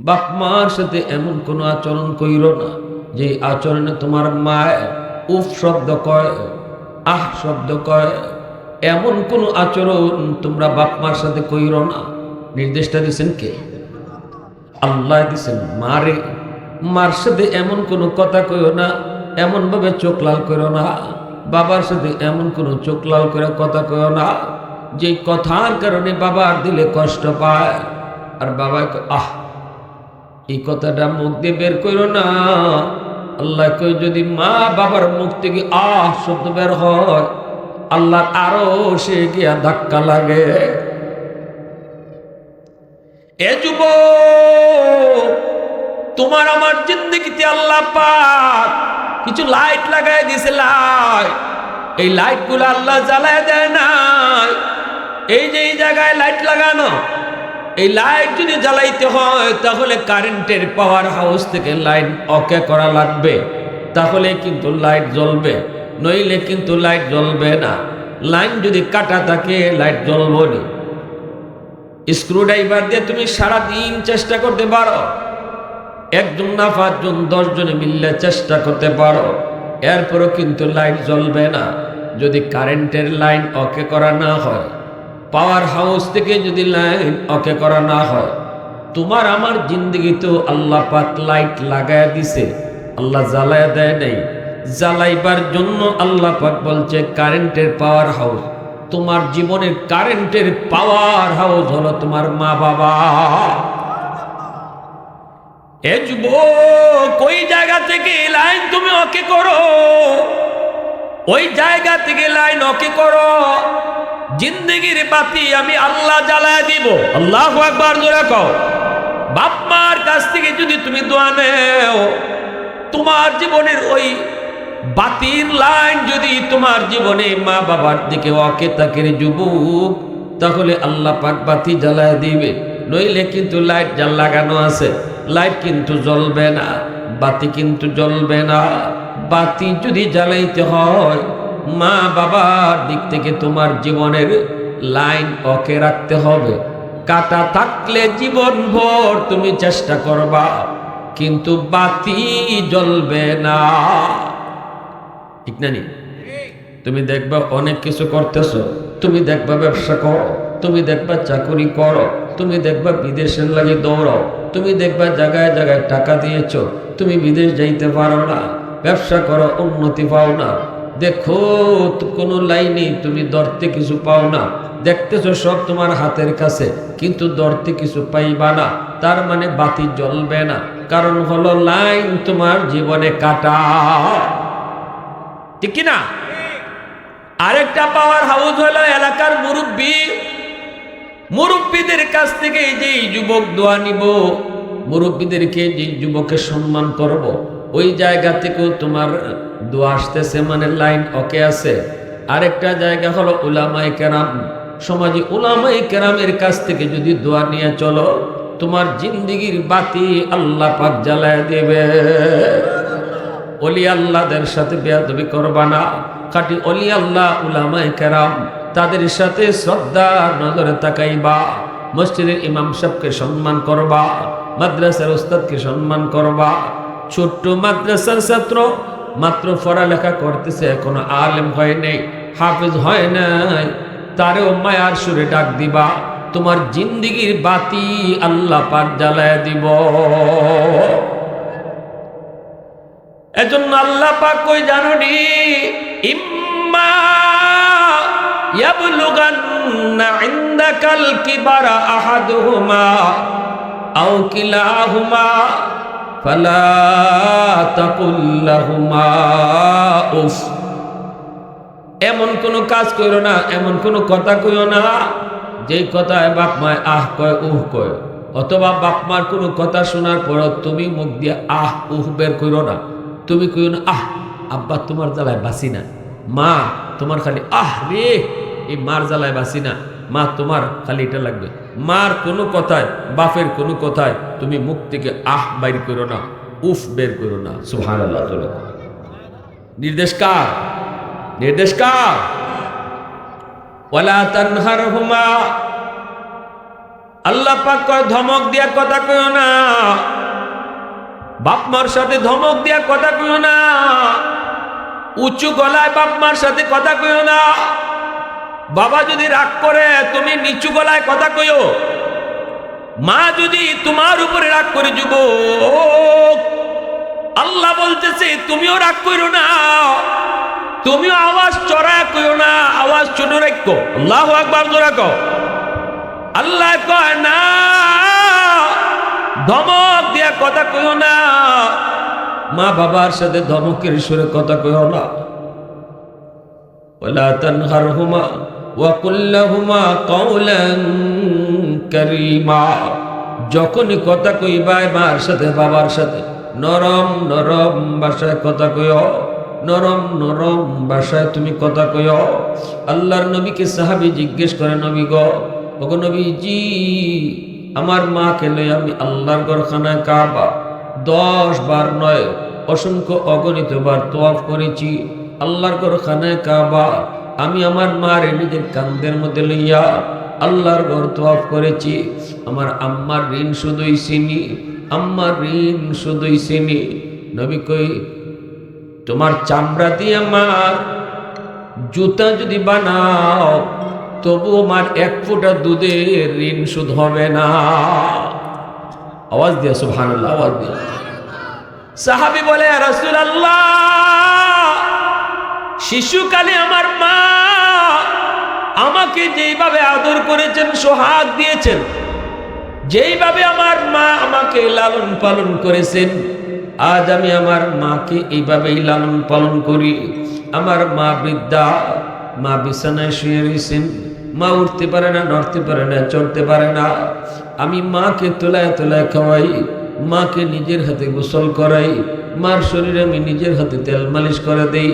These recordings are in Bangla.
বাপ মার সাথে এমন কোনো আচরণ কইরো না যে আচরণে তোমার মায় উফ শব্দ কয়, আহ শব্দ কয়। এমন কোনো আচরণ তোমরা বাপ মার সাথে কইরো না। নির্দেশটা দিচ্ছেন কে? আল্লাহ দিচ্ছেন। মারে, মার সাথে এমন কোনো কথা কইও না, এমন ভাবে চোখ লাল করো না। বাবার সাথে এমন কোনো চোখ লাল করে কথা কইও না যে কথার কারণে বাবার দিলে কষ্ট পায়। আর বাবা আহ, এই কথাটা মুখ দিয়ে বের করো না। আল্লাহ কই যদি মা বাবার মুখ থেকে আহ শব্দ বের হয়, আল্লাহ আরো সে গিয়া ধাক্কা লাগে। এ যুবক, তোমার আমার জিন্দগিতে আল্লাহ পাক কিছু লাইট লাগাই দিয়েছে। লাইট, এই লাইট গুলো আল্লাহ জ্বালায় দেয় নাই। এই যে এই জায়গায় লাইট লাগানো, এই লাইট যদি জ্বালাইতে হয় তাহলে কারেন্টের পাওয়ার হাউস থেকে লাইন ওকে করা লাগবে, তাহলে কিন্তু লাইট জ্বলবে, নইলে কিন্তু লাইট জ্বলবে না। লাইন যদি কাটা থাকে লাইট জ্বলবে না। স্ক্রুড্রাইভার দিয়ে তুমি সারাদিন চেষ্টা করতে পারো, একজন না 5 জন 10 জনে মিললে চেষ্টা করতে পারো, এরপরও কিন্তু লাইট জ্বলবে না যদি কারেন্টের লাইন ওকে করা না হয়, পাওয়ার হাউস থেকে যদি লাইন ওকে করা না হয়। তোমার আমার জিন্দগিতেও আল্লাহ পাক লাইট লাগায় দিছে, আল্লাহ জ্বালায় দেয় নাই। জ্বালাইবার জন্য আল্লাহ পাক বলছে কারেন্টের পাওয়ার হাউস। তোমার জীবনের কারেন্টের পাওয়ার হাউস হলো তোমার মা বাবা। এ যুবক, ওই জায়গা থেকে লাইন তুমি ওকে করো, ওই জায়গা থেকে লাইন ওকে করো। জিন্দগির বাতি আমি আল্লাহ জ্বালায় দিব। আল্লাহু আকবার জোরে কও। বাপ মার কাছ থেকে যদি তুমি দোয়া নেও, তোমার জীবনের ওই বাতির লাইন যদি তোমার জীবনে মা বাবার দিকে ওকে তাকে যুবক, তাহলে আল্লাহ পাক বাতি জ্বালায় দিবে। নইলে কিন্তু লাইট যা লাগানো আছে, লাইট কিন্তু জ্বলবে না, বাতি কিন্তু জ্বলবে না। বাতি যদি জ্বালাইতে হয় মা বাবার দিক থেকে তোমার জীবনের লাইন ওকে রাখতে হবে। কাটা থাকলে জীবন ভর তুমি চেষ্টা করবা, কিন্তু বাতি জ্বলবে না। ঠিক না নি? তুমি দেখবা অনেক কিছু করতেছো, তুমি দেখবা ব্যবসা করো, তুমি দেখবা চাকরি করো, তুমি দেখবা বিদেশের লাগে দৌড়াও, তুমি দেখবা জায়গায় জায়গায় টাকা দিয়েছ, তুমি বিদেশ যাইতে পারো না, ব্যবসা করো উন্নতি পাও না। দেখো কোনো লাইনে তুমি ধরতে কিছু পাও না, দেখতেছো সব তোমার হাতের কাছে, কিন্তু ধরতে কিছু পাইবা না। তার মানে বাতি জ্বলবে না, কারণ হলো লাইন তোমার জীবনে কাটা। ঠিক কিনা? আরেকটা পাওয়ার হাউস হলো এলাকার মুরব্বী। মুরব্বীদের কাছ থেকে যে যুবক দোয়া নিব, মুরব্বীদেরকে যে যুবকের সম্মান করব, ওই জায়গা থেকেও তোমার দোয়া আসতেছে, মানে লাইন ওকে আছে। আরেকটা জায়গা হলো উলামায়ে কেরাম। সমাজে উলামায়ে কেরামের কাছ থেকে যদি দোয়া নিয়ে চলো, তোমার জিন্দেগির বাতি আল্লাহ পাক জ্বালায় দেবে। ওলি আল্লাহদের সাথে বেয়াদবি করবা না। খাঁটি ওলি আল্লাহ উলামায়ে কেরাম, তাদের সাথে শ্রদ্ধার নজরে তাকাইবা। মসজিদের ইমাম সাহেবকে সম্মান করবা, মাদ্রাসার উস্তাদকে সম্মান করবা। ছোট্ট মাদ্রাসার ছাত্র মাত্র পড়ালেখা করতেছে, এখনো আলেম হয় নাই, হাফেজ হয় নাই, তারেও মায়ার সুরে ডাক দিবা। তোমার জিন্দেগির বাতি আল্লাহ পাক জ্বালায় দিব। এজন্য আল্লাহ পাক কই জানো নি, ইম্মা ইয়াবলুগান্না ইনদাকাল কিবারা আহাদুহুমা আও কিলাহুমা ফালা তাকুল লাহুমা উফ। এমন কোনো কাজ করো না, এমন কোনো কথা কইও না যেই কথায় বাপ মায় আহ কয় উহ কয়, অথবা বাপ মার কোনো কথা শোনার পর তুমি মুখ দিয়ে আহ উহ বের করো না। তুমি কইও না আহ আব্বা তোমার জ্বালায় বাসি না, মা তোমার খালি আহ রে এই মার জ্বালায় বাসি না, মা তোমার খালি এটা লাগবে। মার কোনো কথায়, বাপের কোনো কথায় তুমি মুখ থেকে আহ বাইর করো না, উফ বের করো না। সুবহানাল্লাহ। নির্দেশ কার? নির্দেশ কার? ওয়ালা তানহারহুমা, আল্লাহ পাক কয় ধমক দিয়া কথা কইও না, বাপ মার সাথে ধমক দিয়া কথা কইও না, উঁচু গলায় বাপ মার সাথে কথা কইও না। বাবা যদি রাগ করে তুমি নিচু গলায় কথা কইও। মা যদি তোমার উপরে রাগ করে যুবক, আল্লাহ বলতেছে তুমিও রাগ কইরো না, তুমিও আওয়াজ চড়ায় কইও না, আওয়াজ ছোট রাখো। আল্লাহু আকবার জোরে কও। আল্লাহ কয় না, ধমক দিয়া কথা কইও না, মা বাবার সাথে ধমকের সুরে কথা কইও না। ওয়ালা তানহারহুমা ওয়া কুল লাহুমা কাওলান কারীমা। যখনই কথা কইবা মার সাথে বাবার সাথে নরম নরম ভাষায় কথা কইও, নরম নরম ভাষায় তুমি কথা কইও। আল্লাহর নবীকে সাহাবী জিজ্ঞেস করে, নবী গো, ওগো নবীজি, আমার মাকে লই আমি আল্লাহর ঘরখানায় কাবা 10 বার নয় অসংখ্য অগণিত বার তওয়াফ করেছি। আল্লাহর ঘরখানায় কাবা আমি আমার মারে নিজের কাঁধের মধ্যে লইয়া আল্লাহর ঘর তওয়াফ করেছি। আমার আম্মার ঋণ শুধুই চিনি, আম্মার ঋণ শুধুই চিনি। নবী কই, তোমার চামড়া দিয়ে আমার জুতা যদি বানাও তবু আমার 1 ফোঁটা দুধের ঋণ শোধ হবে না। আওয়াজ দিয়া সুবহানাল্লাহ, আওয়াজ দিয়া। সাহাবী বলে, রাসূলুল্লাহ, শিশুকালে আমার মা আমাকে যেইভাবে আদর করেছেন, সোহাগ দিয়েছেন, যেইভাবে আমার মা আমাকে লালন পালন করেছেন, আজ আমি আমার মাকে এইভাবেই লালন পালন করি। আমার মা বৃদ্ধা, মা বিছানায় শুয়ে রয়েছেন, মা উঠতে পারে না, নড়তে পারে না, চলতে পারে না। আমি মাকে তোলায় তোলায় খাওয়াই, মাকে নিজের হাতে গোসল করাই, মার শরীরে আমি নিজের হাতে তেল মালিশ করে দেই,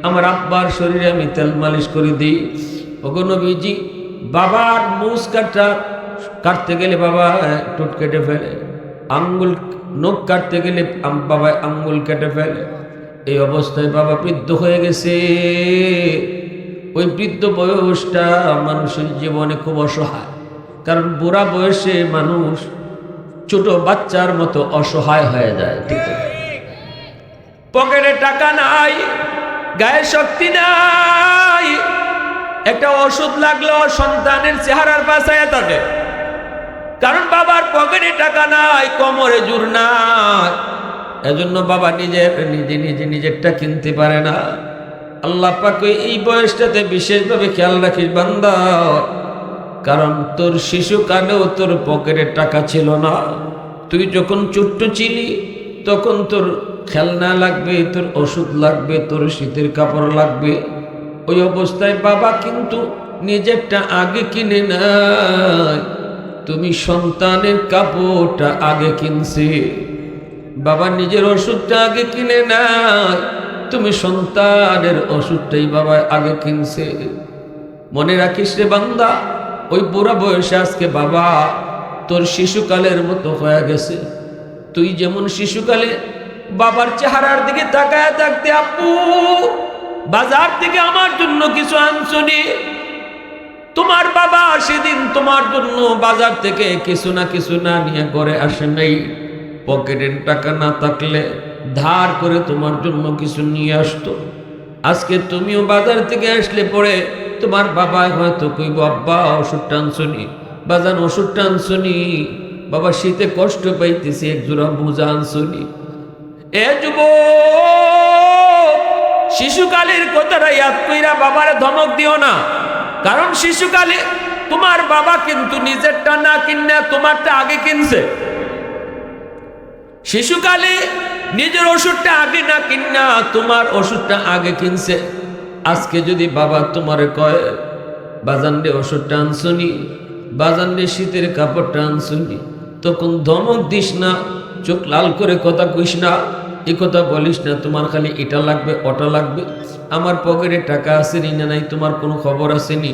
আমার আব্বার শরীরে আমি তেল মালিশ করে দিই। ওগো নবীজি, বাবার মুছ কাটতে গেলে বাবা টুট কেটে ফেলে, আঙ্গুল নখ কাটতে গেলে বাবা আঙ্গুল কেটে ফেলে। এই অবস্থায় বাবা বৃদ্ধ হয়ে গেছে। ওই বৃদ্ধ বয়সটা মানুষের জীবনে খুব অসহায়, কারণ বুড়া বয়সে মানুষ ছোট বাচ্চার মতো অসহায় হয়ে যায়। ঠিক আছে, পকেটে টাকা নাই, গায়ে শক্তি নাই, একটা ওষুধ লাগলো সন্তানের চেহারার পাশায় থাকে, কারণ বাবার পকেটে টাকা নাই, কোমরে জোর নাই। এজন্য বাবা নিজেরটা কিনতে পারে না। আল্লাহ পাক এই বয়সটাতে বিশেষভাবে খেয়াল রাখিস বান্দা, কারণ তোর শিশুকালেও তোর পকেটে টাকা ছিল না। তুই যখন ছোট্ট ছিলি তখন তোর খেলনা লাগবে, তোর ওষুধ লাগবে, তোর শীতের কাপড় লাগবে। ওই অবস্থায় বাবা কিন্তু নিজেরটা আগে কিনে নাই, তুমি সন্তানের কাপড়টা আগে কিনছে। বাবা নিজের ওষুধটা আগে কিনে নাই, তুমি সন্তানের ওষুধটাই বাবা আগে কিনছে। মনে রাখিস রে বান্দা, ওই বুড়া বয়সে আজকে বাবা তোর শিশুকালের মতো হয়ে গেছে। তুই যেমন শিশুকালে বাবার চেহারার দিকে তাকায় থাকতে, আপু বাজার থেকে আমার জন্য কিছু আনছনি, তোমার বাবা সেদিন তোমার জন্য বাজার থেকে কিছু না নিয়ে ঘরে আসে নাই। পকেটের টাকা না থাকলে ধার করে তোমার জন্য কিছু নিয়ে আসতো। আজকে তুমিও বাজার থেকে আসলে পরে তোমার বাবা হয়তো কইব, আব্বা ওষুধটা আনছনি, বাজান ওষুধটা আনছনি, বাবা শীতে কষ্ট পাইতেছি, এক জোড়া মোজা আনছনি। এ যুবক, শিশুকালের কথাটা ইয়াদ কইরা বাবারে ধমক দিও না, কারণ শিশুকালে তোমার বাবা কিন্তু নিজেরটা না কিনে তোমারটা আগে কিনছে। শিশুকালে নিজের ওষুধটা আগে না কিনা তোমার ওষুধটা আগে কিনছে। আজকে যদি বাবা তোমারে কয়, বাজানরে ওষুধটা আনছনি, বাজানরে শীতের কাপড়টা আনছনি, তখন ধমক দিস না, চোখ লাল করে কথা কইস না, এ কথা বলিস না তোমার খালি এটা লাগবে ওটা লাগবে, আমার পকেটে টাকা আসেনি না নাই তোমার কোনো খবর আসেনি।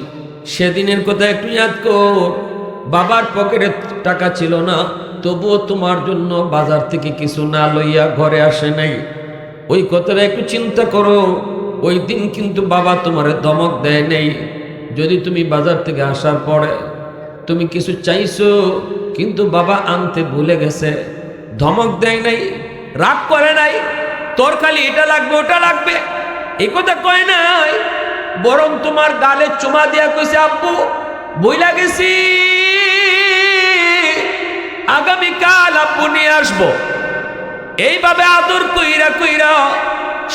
সেদিনের কথা একটু ইয়াদ কর, বাবার পকেটে টাকা ছিল না, তবুও তোমার জন্য বাজার থেকে কিছু না লইয়া ঘরে আসে নাই। ওই কথাটা একটু চিন্তা করো। ওই দিন কিন্তু বাবা তোমারে ধমক দেয় নেই। যদি তুমি বাজার থেকে আসার পরে তুমি কিছু চাইছো কিন্তু বাবা আনতে ভুলে গেছে, ধমক দেয় নাই, রাগ করে নাই, তোর খালি এটা লাগবে ওটা লাগবে এই কথা কয় নাই, বরং তোমার গালে চুমা দিয়া কইছে আব্বু বইলা গেছি আগামীকাল আব্বু নিয়ে আসবো। এইভাবে আদর কইরা কইরা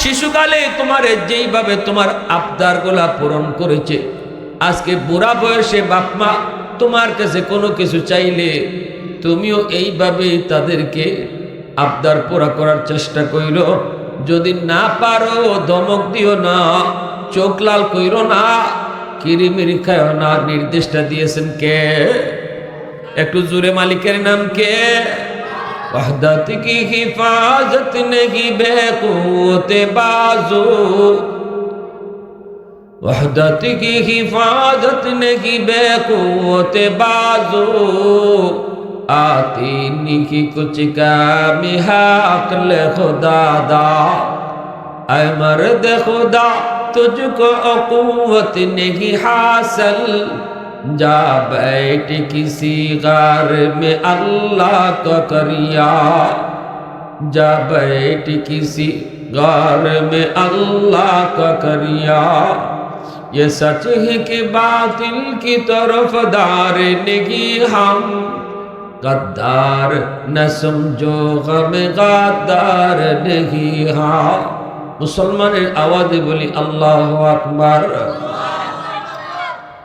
শিশুকালে তোমার যেইভাবে তোমার আবদার গুলা পূরণ করেছে, আজকে বুড়া বয়সে বাপমা তোমার কাছে কোনো কিছু চাইলে তুমিও এইভাবে তাদেরকে আবদার পুরা করার চেষ্টা কইরো। যদি না পারো ধমক দিও না, চোখ লাল কইরো না, কিরিমিরি খাও না। নির্দেশটা দিয়েছেন কে? একটু জোরে মালিকের নাম কে? वहदत की हिफाजत नहीं बेक़ुव्वत बाज़ू, वहदत की हिफाजत नहीं बेक़ुव्वत बाज़ू, आती नहीं कुछ काम अक़्ल खुदा दा, ऐ मर्द खुदा तुझको क़ुव्वत नहीं हासिल, जा बैठ किसी गार में अल्लाह का करिया, जा बैठ किसी गार में अल्लाह का करिया, ये सच है कि बातिल की तरफदार नहीं हम, गद्दार न समझो गम गद्दार नहीं हाँ। मुसलमाনের आवाज़े बोली अल्लाहु আকবার।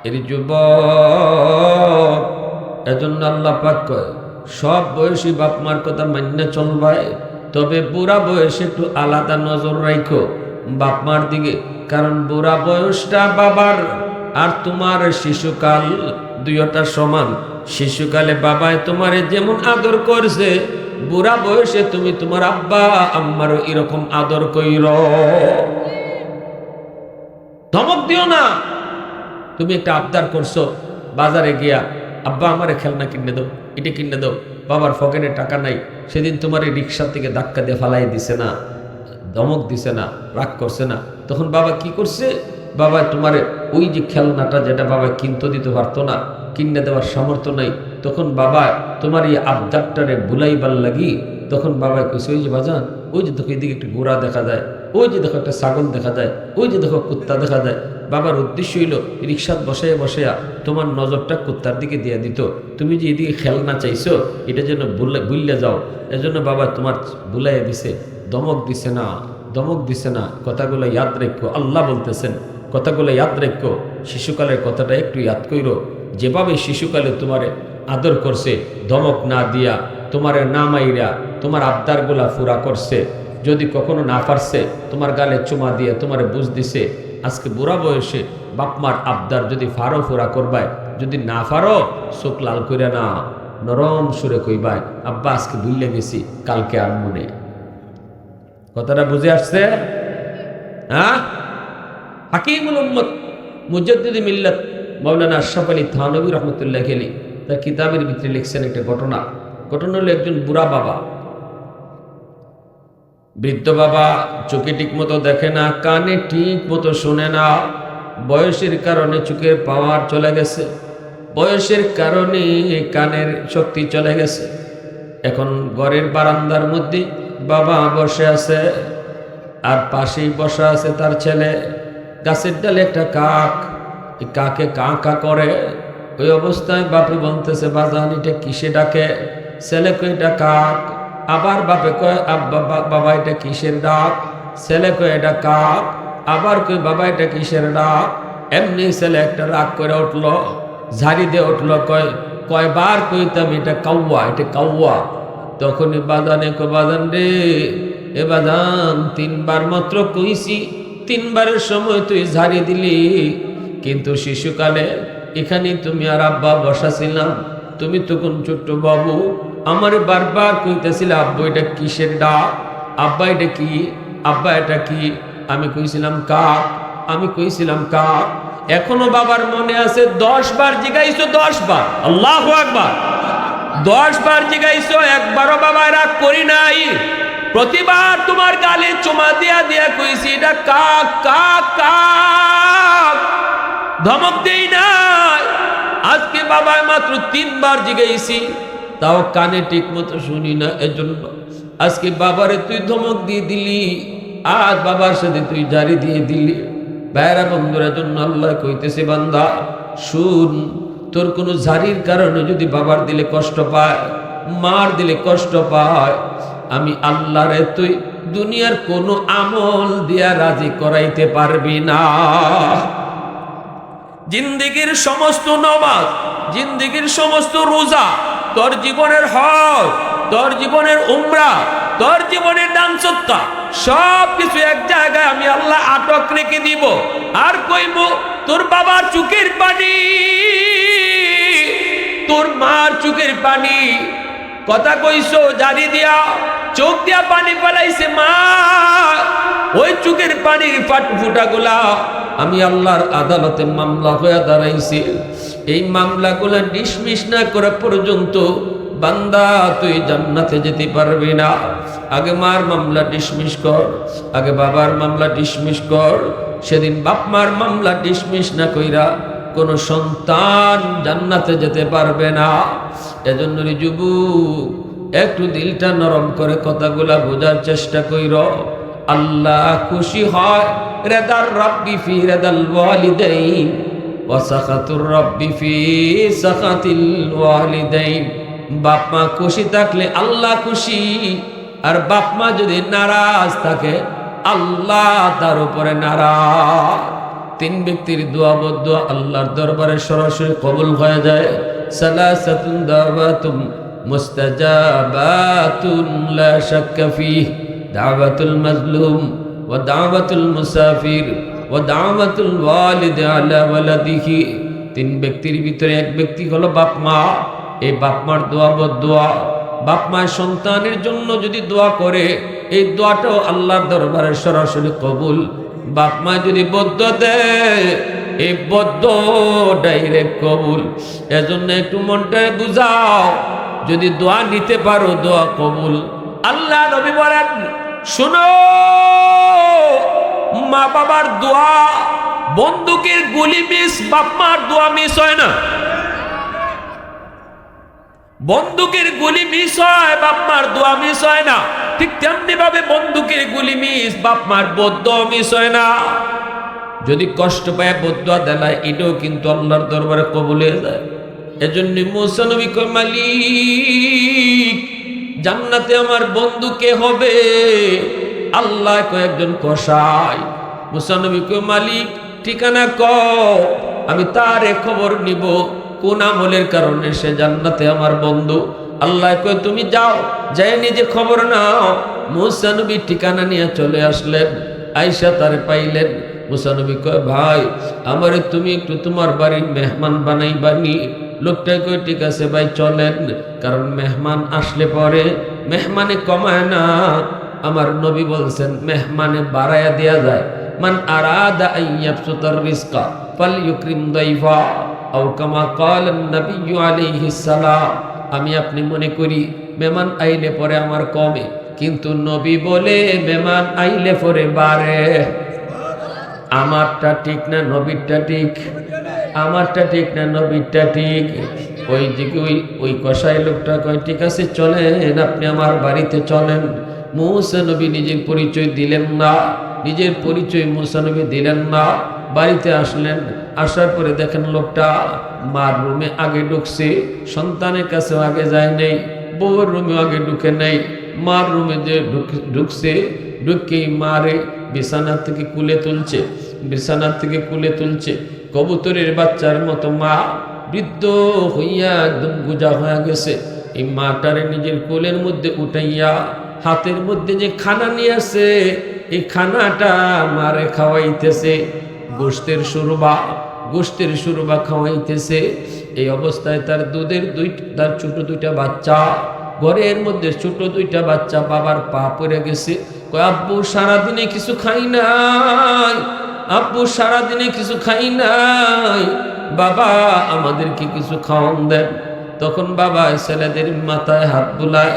এর যুবক, এজন্য আল্লাহ পাক কয় সব বয়সী বাপ মার কথা মান্য চলবাই, তবে বুড়া বয়সে একটু আলাদা নজর রাখো বাপ মার দিকে, কারণ বুড়া বয়সটা বাবার আর তোমার শিশুকাল দুইটা সমান। শিশুকালে বাবায় তোমারে যেমন আদর করছে, বুড়া বয়সে তুমি তোমার আব্বা আম্মারও এরকম আদর কইরো। ধমক দিও না। তুমি একটা আবদার করছো বাজারে গিয়া, আব্বা আমারে খেলনা কিনে দাও, এটা কিনে দাও, বাবার পকেটে টাকা নাই, সেদিন তোমার এই রিক্সার থেকে ধাক্কা দিয়ে ফালাই দিছে না, ধমক দিছে না, রাগ করছে না, তখন বাবা কি করছে? বাবা তোমারে ওই যে খেলনাটা যেটা বাবা কিনতে দিতে পারতো না, কিনে দেওয়ার সামর্থ্য নাই, তখন বাবা তোমার এই আবদারটারে বুলাইবার লাগি তখন বাবা কইছে ওই যে বাজান, ওই যে দেখো এদিকে একটু ঘোড়া দেখা যায়, ওই যে দেখো একটা ছাগল দেখা যায়, ওই যে দেখো কুত্তা দেখা যায়। বাবার উদ্দেশ্য হইল রিক্সাত বসাইয়া বসাইয়া তোমার নজরটা কুত্তার দিকে দিয়ে দিত, তুমি যে এদিকে খেলনা চাইছো এটা যেন ভুললে যাও, এজন্য বাবা তোমার ভুলাইয়া দিছে, ধমক দিছে না, ধমক দিছে না। কথাগুলো ইয়াদ রেখো, আল্লাহ বলতেছেন কথাগুলো ইয়াদ রেখো। শিশুকালের কথাটা একটু ইয়াদ কইরো, যেভাবে শিশুকালে তোমারে আদর করছে, ধমক না দিয়া, তোমারে না মাইরা তোমার আবদারগুলা পুরা করছে, যদি কখনো না পারছে তোমার গালে চুমা দিয়ে তোমারে বুঝ দিছে। আজকে বুড়া বয়সে বাপমার আবদার যদি ফারো পুরা করবায়, যদি না পারো চোখ লাল কইরা না, নরম সুরে কইবাই আব্বা আজকে ভুলে গেছি, কালকে আর মনে। কথাটা বুঝে আসছে? হ্যাঁ, হাকিমুল উম্মত মুজাদ্দিদ মিল্লাত মাওলানা আশরাফ আলী থানভী রহমতুল্লাহ আলাইহি তার কিতাবের ভিতরে লিখছেন একটা ঘটনা। ঘটনা হলো একজন বুড়া বাবা, বৃদ্ধ বাবা, চোখে ঠিক মতো দেখে না, কানে ঠিক মতো শোনে না, বয়সের কারণে চোখের পাওয়ার চলে গেছে, বয়সের কারণে কানের শক্তি চলে গেছে। এখন ঘরের বারান্দার মধ্যে বাবা বসে আছে, আর পাশেই বসা আছে তার ছেলে। গাছের ডালে একটা কাক, এই কাকে কা কা করে। ওই অবস্থায় বাপে বলতেছে বাজান এটা কিসে ডাকে? ছেলে কয় এটা কাক। আবার বাপে কয় বাবা এটা কিসের ডাক? ছেলে কয় এটা কাক। আবার কয় বাবা এটা কিসের ডাক? এমনি ছেলে একটা রাগ করে উঠলো, ঝাড়ি দিয়ে উঠলো, কয়বার কইতাম এটা কাউয়া, এটা কাউয়া। তখনই বাজানে কয় বাজান রে, এ বাজান 3 বার মাত্র কইছি, 3 বারের সময় তুই ঝাড়ি দিলি, কিন্তু শিশুকালে এখানে তুমি আর আব্বা বসা ছিলাম, তুমি তখন ছোট্ট বাবু, আমারে বারবার কইতেছিল আব্বু এটা কিসের ডাক, আব্বা এটা কি, আব্বা এটা কি। আমি কইছিলাম কাক, আমি কইছিলাম কাক। এখনো বাবার মনে আছে 10 বার জিগাইছো, 10 বার, আল্লাহু আকবার, 10 বার জিগাইছো, একবারও বাবা রাগ করি নাই। প্রতিবার তোমার গালে চুমা দিয়া দিয়া কইছি এটা কাক কাক কাক, ধমক দেই নাই। আজকে বাবায় মাত্র 3 বার জিগাইছি, তাও কানে ঠিক মতো শুনি না। এজন্য আজকে বাবারে তুই ধমক দিয়ে দিলি, আজ বাবার সাথে তুই জারি দিয়ে দিলি। ভাইরা বন্ধুরা, জন্য আল্লাহ কইতেছে, বান্দা শুন, তোর কোনো জারির কারণে যদি বাবার দিলে কষ্ট পায়, মার দিলে কষ্ট পায়, আমি আল্লাহরে তুই দুনিয়ার কোনো আমল দিয়া রাজি করাইতে পারবি না। জিন্দেগির সমস্ত নামাজ, জিন্দেগির সমস্ত রোজা, তোর জীবনের হজ, তোর জীবনের উমরা, তোর জীবনের দান সদকা, সব কিছু এক জায়গায় আমি আল্লাহ আটক রেখে দিব। আর কইব তোর বাবার চোখের পানি, তোর মার চোখের পানি, কথা কইছো জারি দিয়া, চোখ দিয়া পানি পালাইছে মা, ওই চোখের পানির ফুটাগুলা আমি আল্লাহর আদালতে মামলা হয়ে দাঁড়াইছি। এই মামলাগুলা ডিসমিস না করা পর্যন্ত বান্দা তুই জান্নাতে যেতে পারবি না। আগে মার মামলা ডিসমিস কর, আগে বাবার মামলা ডিসমিস কর। সেদিন বাপ মার মামলা ডিসমিস না কইরা কোন সন্তান জান্নাতে যেতে পারবে না। এজন্য রে যুবক, একটু দিলটা নরম করে কথাগুলা বোঝার চেষ্টা কইর। আল্লাহ খুশি হয় রেদার রব্বি ফি রেদাল ওয়ালিদাইন ওয়া সাখাতুর রব্বি ফি সাখাতিল ওয়ালিদাইন। বাপ মা খুশি থাকলে আল্লাহ খুশি, আর বাপ মা যদি নারাজ থাকে আল্লাহ তার উপরে নারাজ। 3 ব্যক্তির দোয়া বদুয়া আল্লাহর দরবারে সরাসরি কবুল হয়ে যায়। সালাসাতুন দাওয়াতুম মুস্তাজাবাতুন লা শাক্কা ফিহি, দাওয়াতুল মাজলুম ওয়া দাওয়াতুল মুসাফির ওয়া দাওয়াতুল ওয়ালিদ আলা ওয়ালাদিহি। 3 ব্যক্তির ভিতরে এক ব্যক্তি হলো বাপ মা। এই বাপ মার দোয়া বদুয়া, বাপ মায়ের সন্তানের জন্য যদি দোয়া করে, এই দোয়াটাও আল্লাহর দরবারে সরাসরি কবুল। বাপ মা যদি বদ্ধ দেয়, এই বদ্ধ ডাইরেক্ট কবুল। এজন্য একটু মনটায় বুঝাও, যদি দোয়া নিতে পারো দোয়া কবুল। আল্লাহ নবী বলেন, শুনো, মা বাবার দোয়া, বন্দুকের গুলি মিস, বাপ মার দোয়া মিস হয় না। বন্দুকের গুলি মিস হয়, বাপ মার দোয়া মিস হয় না। ঠিক তেমনি ভাবে বন্দুকের গুলি মিস, বাপ মার বদদোয়া মিস হয় না। যদি কষ্ট পায় বদদোয়া দেয়, এটাও কিন্তু আল্লাহর দরবারে কবুল হয়ে যায়। এজন্য মুসা নবী কয়, মালিক জান্নাতে আমার বন্ধু কে হবে? আল্লাহ কয়, একজন কসাই। মুসা নবী কয়, মালিক ঠিকানা কও, আমি তারে খবর নিব কোন আমলের কারণে সে জান্নাতে আমার বন্ধু। আল্লাহ কয়, তুমি যাও, যাই নিজে খবর নাও। মুসা নবী ঠিকানা নিয়ে চলে আসলেন, আয়েশা তারে পাইলেন। মুসা নবী কয়, ভাই আমারে তুমি একটু তোমার বাড়ির মেহমান বানাইবানি। লোকটা কয়, ঠিক আছে ভাই চলেন, কারণ মেহমান আসলে পরে মেহমানে কমায় না। আমার নবী বলছেন মেহমানে বাড়ায়া দেয়া যায়। মান আরাদা আইয়াবসুতার রিজকা ফালইউকরিম দাইফা আও কামা ক্বালান নবী আলাইহিস সালাম। আমি আপনি মনে করি মেহমান আইলে পরে আমার কমে, কিন্তু নবী বলে মেহমান আইলে পরে বাড়ে। আমারটা ঠিক না নবীরটা ঠিক? আমারটা ঠিক না নবীরটা ঠিক? ওই দিকে ওই কসাই লোকটা কয়, ঠিক আছে চলেন, আপনি আমার বাড়িতে চলেন। মুসা নবী নিজের পরিচয় দিলেন না, নিজের পরিচয় মুসা নবী দিলেন না। বাড়িতে আসলেন, আসার পরে দেখেন লোকটা মার রুমে আগে ঢুকছে, সন্তানের কাছে আগে যায় নাই, বউয়ের রুমে আগে ঢুকে নাই। মার রুমে যে ঢুকছে, ঢুকেই মারে বিছানার থেকে কুলে তুলছে, বিছানার থেকে কুলে তুলছে। কবুতরের বাচ্চার মতো মা বৃদ্ধ হইয়া একদম গুজা হয়ে গেছে। এই মাটারে নিজের কোলের মধ্যে উঠাইয়া হাতের মধ্যে যে খানা নিয়ে আসে, এই খানাটা মারে খাওয়াইতেছে। গোশতের সুরবা খাওয়াইতেছে। এই অবস্থায় তার তার ছোট 2টা বাচ্চা, ঘরের মধ্যে ছোট 2টা বাচ্চা বাবার পা পড়ে গেছে। কয়, আব্বু সারাদিনে কিছু খাই নাই, আব্বু সারাদিনে কিছু খাই নাই, বাবা আমাদেরকে কিছু খাওয়ান দেন। তখন বাবা ছেলেদের মাথায় হাত বুলায়,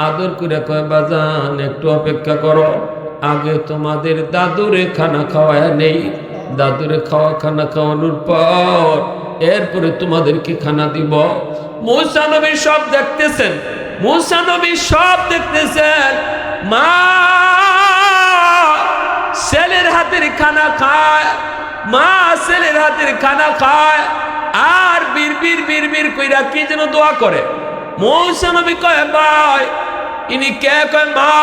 আদর করে কয়, বাজান একটু অপেক্ষা করো, আগে তোমাদের দাদুরে খানা খাওয়ায় নেই। দাদুরে খানা খাওয়ানোর পর এরপরে তোমাদেরকে খানা দিব। মূসা নবী সব দেখতেছেন, মূসা নবী সব দেখতেছেন। মা ছেলের হাতের খানা খায়, মা ছেলের হাতের খানা খায়, আর বীর কইরা কি যেন দোয়া করে। মূসা নবী কয় ভাই ইনি কে? কয় মা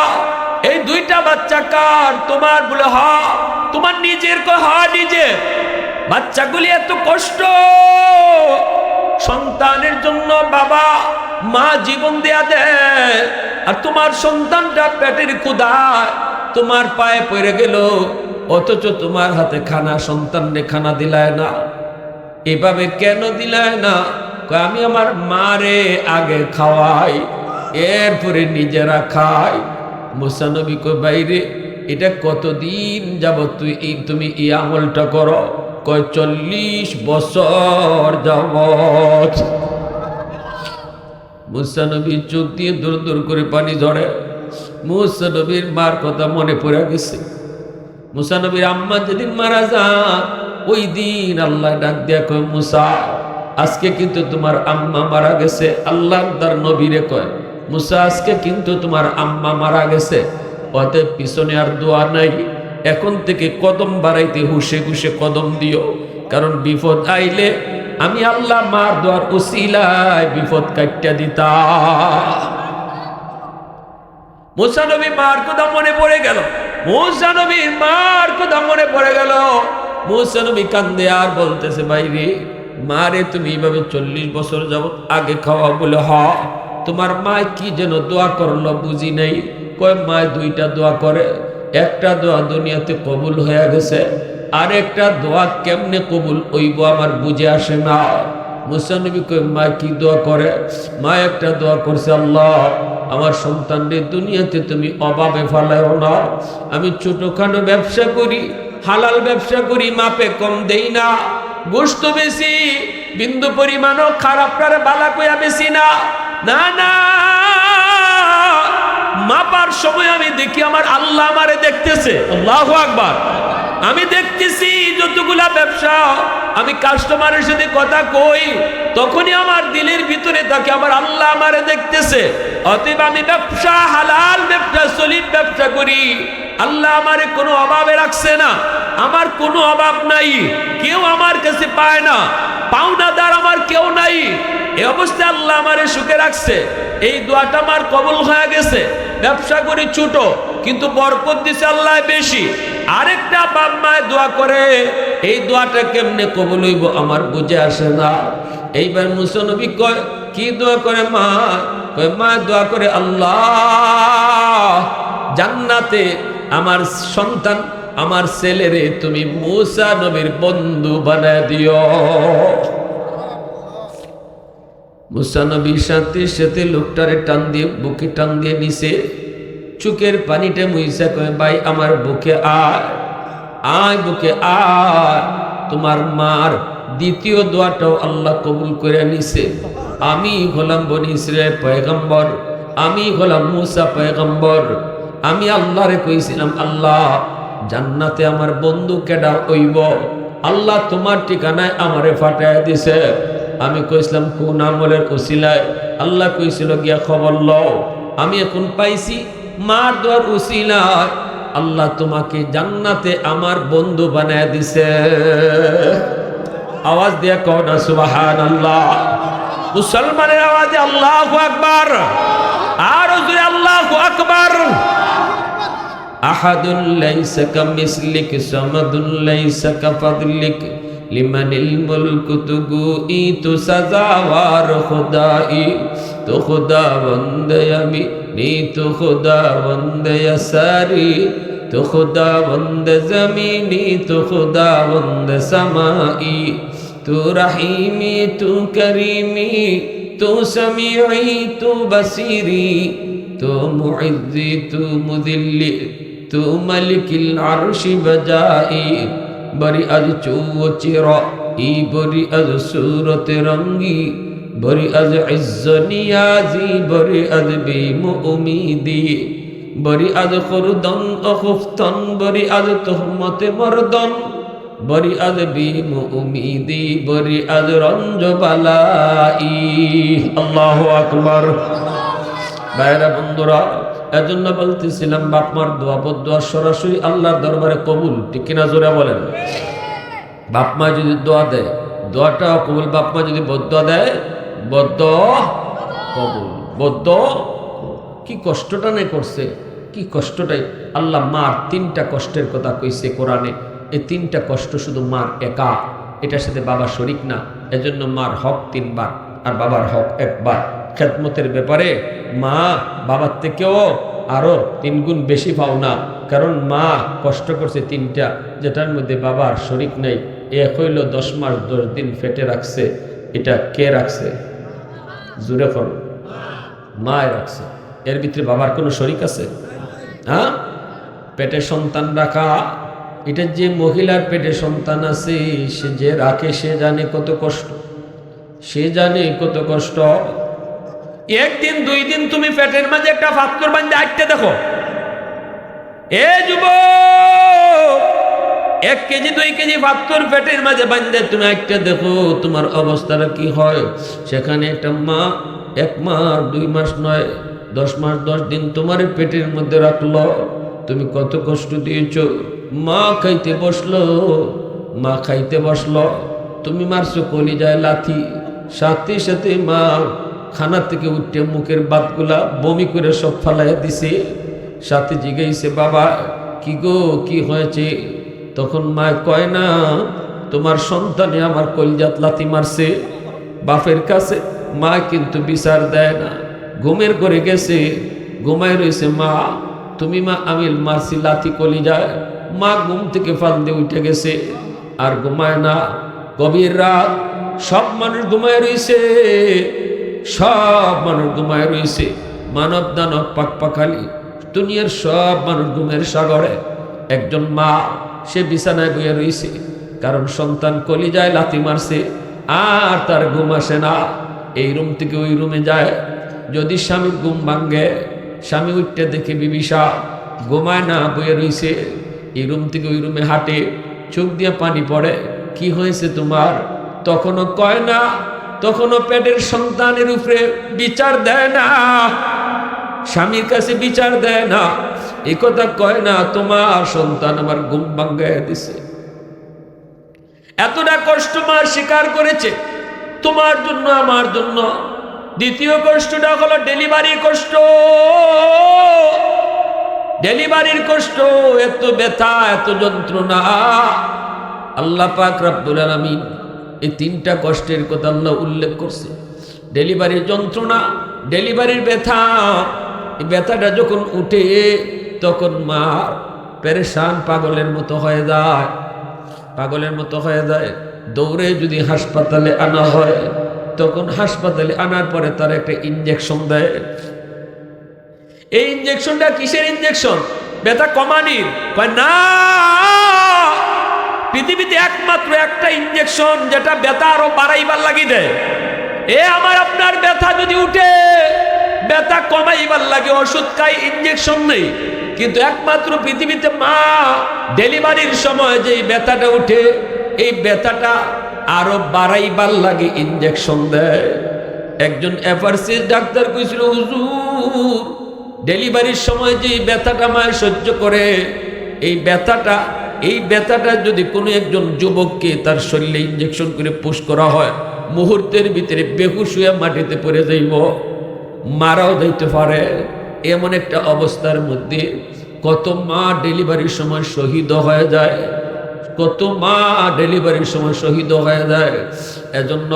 এই দুইটা বাচ্চা কার? তোমার? বলে হ। তোমার নিজের? কয় হ নিজের। বাচ্চাগুলি এত কষ্ট, সন্তানের জন্য বাবা মা জীবন দেয়া দেয়, আর তোমার সন্তানটা পেটের ক্ষুধায় তোমার পায়ে পড়ে গেল, অথচ তোমার হাতে খানা সন্তানকে খানা দিলায় না। এভাবে কেন দিলায় না? কয় আমি আমার মারে আগে খাওয়াই, এরপরে নিজেরা খাই। মুসা নবী কয় বাইরে এটা কতদিন যাবত তুমি এই আমলটা করো? কয় 40 বছর যাবত। মুসা নবীর চোখ দিয়ে দূর দূর করে পানি ঝরে। মুসা নবীর মার কথা মনে পড়ে গেছে। মুসা নবীর আম্মা যেদিন মারা যান ওই দিন আল্লাহ ডাক দিয়া কয় মুসা আজকে কিন্তু তোমার আম্মা মারা গেছে। আল্লাহ তার নবীরে কয় মুসা আজকে কিন্তু তোমার আম্মা মারা গেছে, অতএব পিছনে আর দোয়া নাই, এখন থেকে কদম বাড়াইতে হুশে হুশে কদম দিও, কারণ বিপদ আইলে আমি আল্লাহ মার দোয়ার উসিলায় বিপদ কাটটা দিতা। মুসা নবী মার কথা মনে পড়ে গেল, মুসা নবীর মার কথা মনে পড়ে গেল। মুসা নবী কান্দে আর বলতেছে বাইরে মারে তুমি এইভাবে 40 বছর যাবত আগে খাওয়া? বলে হ। তোমার মা কি যেন দোয়া করলো বুঝি নাই। কয় মা দুইটা দোয়া করে, একটা দোয়া দুনিয়াতে কবুল হয়ে গেছে, আর একটা দোয়া কেমনে কবুল হইব আমার বুঝে আসে না। মুসা নবী কয় মা কি দোয়া করে? মা একটা দোয়া করছে আল্লাহ আমার সন্তানদের দুনিয়াতে তুমি অভাবে ফেলাও না। আমি ছোটখাটো ব্যবসা করি, হালাল ব্যবসা করি, মাপে কম দেই না, গোশত বেশি বিন্দু পরিমাণও খারাপটারে বালা কইয়া বেশি না। না না, মাপার সময় আমি দেখি আমার আল্লাহ আমারে দেখতেছে। আল্লাহু আকবার। আমি দেখতেছি যতগুলা ব্যবসা আমি কাস্টমারের সাথে কথা কই তখনই আমার দিলের ভিতরে থাকে আমার আল্লাহ আমারে দেখতেছে। অতএব আমি ব্যবসা হালাল ব্যবসা সলিড ব্যবসা করি, আল্লাহ আমারে কোনো অভাবে রাখছে না, আমার কোনো অভাব নাই, কেউ আমার কাছে পায় না, পাওনাদার আমার কেউ নাই। এই অবস্থায় আল্লাহ আমারে সুখে রাখছে। এই দোয়াটা আমার কবুল হয়ে গেছে। ব্যবসা করি ছোট কিন্তু বরকত দিছে আল্লাহ বেশি। আরেকটা বাপ মায় দোয়া করে, এই দোয়াটা কেমনে কবুল হইব আমার বুঝে আসে না। এইবার মুসা নবী কয় কি দোয়া করে মা? কয় মা দোয়া করে আল্লাহ জান্নাতে আমার সন্তান আমার ছেলেরে তুমি মুসা নবীর বন্ধু বানায় দিও। মুসা নবীর সাথে সাথে লোকটারে টান দিয়ে বুকে টান দিয়ে নিছে, চোখের পানিটা মুইসা কয় ভাই আমার বুকে আয়, আয় বুকে আয়। তোমার মার দ্বিতীয় দোয়াটাও আল্লাহ কবুল করে নিছে। আমি হলাম বনি ইসরাইল পয়গম্বর, আমি হলাম মুসা পয়গম্বর। আমি আল্লাহরে কইছিলাম আল্লাহ জান্নাতে আমার বন্ধু কেডা হইব? আল্লাহ তোমার ঠিকানায় আমারে ফাটায় দিছে। আমি কইছিলাম কোন আমলের উসিলায়? আল্লাহ কইছিল গিয়া খবর লও। আমি এখন পাইছি মার দোয়ার উসিলায় আল্লাহ তোমাকে জান্নাতে আমার বন্ধু বানায় দিছে। আওয়াজ দিয়া কও না সুবহানাল্লাহ। মুসলমানের আওয়াজে আল্লাহু আকবার, আর জোরে আল্লাহু আকবার। আহাদুল লাইসা কামিসলিক সামাদুল লাইসা কাফাদলিক লিমানিল মুলকু তুগুই তু সাজাওয়ার খুদাই তো খুদা বন্দে আমি নি তো খুদা বন্দে সারি তো খুদা বন্দে জমিনি তো খুদা বন্দে সামাই তু রহিমি তু করিমি তু সমিঈ তু বসিরি তু মুইজ্জি তু মুদিল্লি তু মালিকিল আরশি বজাই বরি আজ চৌচির ই বরি আজ সুরত রঙ্গি বরি আজ ইজ্জ নিয়াজি বরি আজ বেমুমিদি বরি আজ খুরদন অখুফতন বরি আজ তুহমতে মরদন বরি আদ বিম উমিদি বরি আদ রঞ্জ বালাই। আল্লাহু আকবার। ভাইরা বন্ধুরা, এজন্য বলতেছিলাম বাপ মার দোয়া বদদোয়া সরাসরি আল্লাহর দরবারে কবুল, ঠিক কিনা জোরে বলেন। বাপ মা যদি দোয়া দেয় দোয়াটা কবুল, বাপ মা যদি বদদোয়া দেয় বদদোয়া কবুল। বদদোয়া কি কষ্টটা নেই করছে, কি কষ্টটাই। আল্লাহ মার তিনটা কষ্টের কথা কইছে কোরআনে। এই তিনটা কষ্ট শুধু মার একা, এটার সাথে বাবা শরিক না। এজন্য মার হক 3 বার আর বাবার হক 1 বার। খেদমতের ব্যাপারে মা বাবার থেকেও আরো 3 গুণ বেশি পাও না, কারণ মা কষ্ট করছে 3টা, যেটার মধ্যে বাবার শরিক নেই। এক হইল 10 মাস 10 দিন পেটে রাখছে। এটা কে রাখছে? জুড়ে করো, মায় রাখছে। এর ভিতরে বাবার কোনো শরিক আছে? হ্যাঁ, পেটে সন্তান রাখা, এটা যে মহিলার পেটে সন্তান আছে সে যে রাখে সে জানে কত কষ্ট, সে জানে কত কষ্ট। একদিন 2 দিন তুমি পেটের মাঝে একটা পাথর বাঁধে আটকে দেখো। এ যুবক, 1 কেজি 2 কেজি পাথর পেটের মাঝে বাঁধে তুমি আটকে দেখো তোমার অবস্থাটা কি হয়। সেখানে একটা মা 1 মাস 2 মাস নয় 10 মাস 10 দিন তোমার পেটের মধ্যে রাখলো, তুমি কত কষ্ট দিয়েছ। মা খাইতে বসলো, মা খাইতে বসলো, তুমি মারছো কলিজায় লাথি, সাথে সাথে মা খানা থেকে উঠে মুখের বাতগুলা বমি করে সব ফালাইয়া দিছে। সাথে জিগাইছে বাবা কি গো কি হয়েছে? তখন মা কয় না তোমার সন্তানে আমার কলিজাত লাথি মারছে। বাপের কাছে মা কিন্তু বিচার দেয় না, ঘুমের ঘরে গেছে, ঘুমায় রয়েছে মা। তুমি মা আমি মারছি লাথি কলিজায়। মা ঘুম থেকে ফাল দিয়ে উঠে গেছে, আর ঘুমায় না। গভীর রাত, সব মানুষ ঘুমায় রয়েছে, সব মানুষ ঘুমায় রয়েছে। মানব দানব পাক পাখালি দুনিয়ার সব মানুষ ঘুমের সাগরে। একজন মা সে বিছানায় বইয়া রয়েছে, কারণ সন্তান কলিজায় লাথি মারছে আর তার ঘুম আসে না। এই রুম থেকে ওই রুমে যায়, যদি স্বামীর ঘুম ভাঙ্গে, স্বামী উঠতে দেখে বিবিসা ঘুমায় না বইয়া রয়েছে। এই রুম থেকে ওই রুমে হাঁটে, চোখ দিয়ে পানি পড়ে, কি হয়েছে তোমার? তখনও কয় না, তখনও পেটের সন্তানের উপরে বিচার দেয় না, স্বামীর কাছে বিচার দেয় না, এই কথা কয় না তোমার সন্তান আমার ঘুম ভাঙ্গাইয়া দিছে। এতটা কষ্ট মা স্বীকার করেছে তোমার জন্য আমার জন্য। দ্বিতীয় কষ্টটা হলো ডেলিভারির কষ্ট। ডেলিভারির কষ্ট, এত ব্যথা, এত যন্ত্রণা। আল্লাহ পাক রব্বুল আলামিন এই 3টা কষ্টের কথা আল্লাহ উল্লেখ করছে। ডেলিভারির যন্ত্রণা, ডেলিভারির ব্যথা। এই ব্যথাটা যখন উঠে তখন মা পেরেশান, পাগলের মতো হয়ে যায়, পাগলের মতো হয়ে যায়। দৌড়ে যদি হাসপাতালে আনা হয়, তখন হাসপাতালে আনার পরে তার একটা ইঞ্জেকশন দেয়। এই ইঞ্জেকশনটা কিসের ইঞ্জেকশন? ব্যথা কমানির। কয় না, পৃথিবীতে একমাত্র একটা ইঞ্জেকশন যেটা ব্যথা আরো বাড়াইবার লাগি দেয়। এ আমার আপনার ব্যথা যদি উঠে, ব্যথা কমাইবার লাগে ওষুধ খাই, ইঞ্জেকশন নেই। কিন্তু একমাত্র পৃথিবীতে মা ডেলিভারির সময় যে ব্যথাটা উঠে, এই ব্যথাটা আরো বাড়াইবার লাগে ইঞ্জেকশন দেয়। একজন এফআরসিএস ডাক্তার কইছিল, হুজুর ডেলিভারির সময় যে ব্যথাটা মায় সহ্য করে, এই ব্যথাটা যদি কোনো একজন যুবককে তার শরীরে ইঞ্জেকশন করে পুশ করা হয়, মুহূর্তের ভিতরে বেহুশ হয়ে মাটিতে পড়ে যাইব, মারাও যাইতে পারে। এমন একটা অবস্থার মধ্যে কত মা ডেলিভারির সময় শহীদ হয়ে যায়, কত মা ডেলিভারির সময় শহীদ হয়ে যায়। এজন্য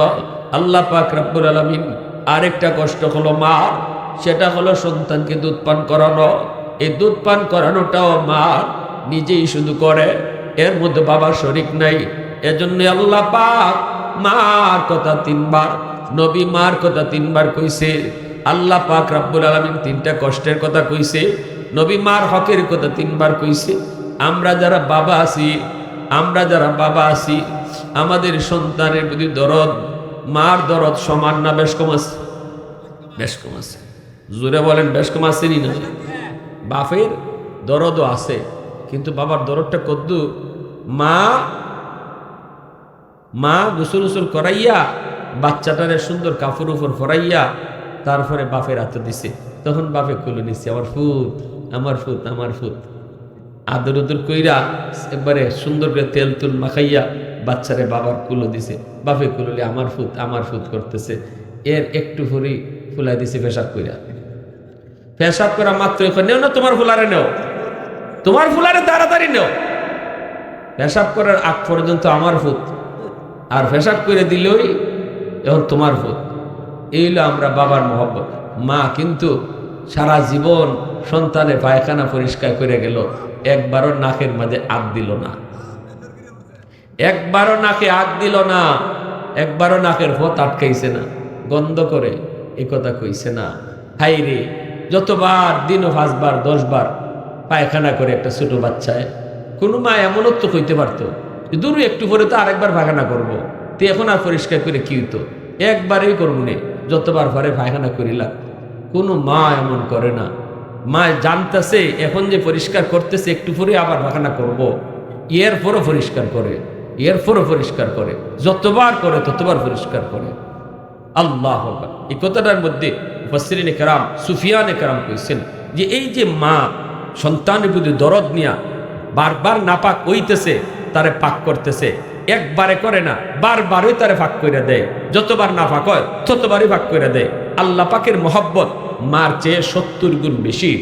আল্লাহ পাক রব্বুল আলামিন আরেকটা কষ্ট হলো মা, সেটা হলো সন্তানকে দুধ পান করানো। এই দুধ পান করানোটাও মা নিজেই শুধু করে, এর মধ্যে বাবার শরিক নাই। এজন্য আল্লাহ পাক মার কথা 3 বার, নবী মার কথা 3 বার কইছে। আল্লাহ পাক রব্বুল আলামিন 3টা কষ্টের কথা কইছে, নবী মার হকের কথা 3 বার কইছে। আমরা যারা বাবা আছি, আমাদের সন্তানের প্রতি দরদ, মার দরদ সমান না বেশ কম আছে? বেশ কম আছে। জোরে বলেন, বেশ কম আছে নি না? বাপের দরদও আছে, কিন্তু বাবার দরদটা কদ্দু? মা মা গোসল উসল করাইয়া বাচ্চাটারে সুন্দর কাপড় উপর ফরাইয়া তারপরে বাপের হাতে দিছে। তখন বাপে কুলে নিচ্ছে, আমার ফুত, আমার ফুত, আমার ফুত। আদর উদর কইরা একবারে সুন্দর করে তেল তুল মাখাইয়া বাচ্চারে বাবার কুলো দিছে। বাপে কুললে আমার ফুত, আমার ফুত করতেছে। এর একটু ফুরি ফুলাই দিছে পেশাব কইরা। পেশাব করা মাত্র নেও না, তোমার ফুলারে নেও, তোমার ফুলারে তাড়াতাড়ি নেও। পেশাব করার আগ পর্যন্ত আমার ফুত, আর পেশাব করে দিলেই এখন তোমার ফুত। এই হলো আমরা বাবার মহব্বত। মা কিন্তু সারা জীবন সন্তানের পায়খানা পরিষ্কার করে গেল, একবারও নাকের মাঝে আগ দিল না, একবারও নাকে আগ দিল না, একবারও নাকের ফত আটকাইছে না, গন্ধ করে এ কথা কইছে না। হাই রে, যতবার দিনও 5 বার 10 বার পায়খানা করে একটা ছোট বাচ্চায়, কোনো মা এমনও তো কইতে পারতো দূর একটু পরে তো আরেকবার পায়খানা করবো, তো এখন আর পরিষ্কার করে কি হইতো, একবারেই করবো নে, যতবার পরে পায়খানা করিলাম। কোনো মা এমন করে না। মা জানতেছে এখন যে পরিষ্কার করতেছে একটু পরে আবার পায়খানা করব, এরপরও পরিষ্কার করে, এরপরও পরিষ্কার করে, যতবার করে ততবার পরিষ্কার করে। আল্লাহ আকবার। এই কথাটার মধ্যে মুফাসসিরিনে কেরাম, সুফিয়ানে কেরাম কইছেন যে এই যে মা সন্তানের প্রতি দরদ নিয়া বারবার নাপাক হইতেছে, তারে পাক করতেছে, একবারে করে না, বারবারই তারে পাক করে দেয়। যতবার নাপাক হয় ততবারই পাক করে দেয়। আল্লাহ পাকের মহব্বত মার চেয়ে 70 গুণ বেশি,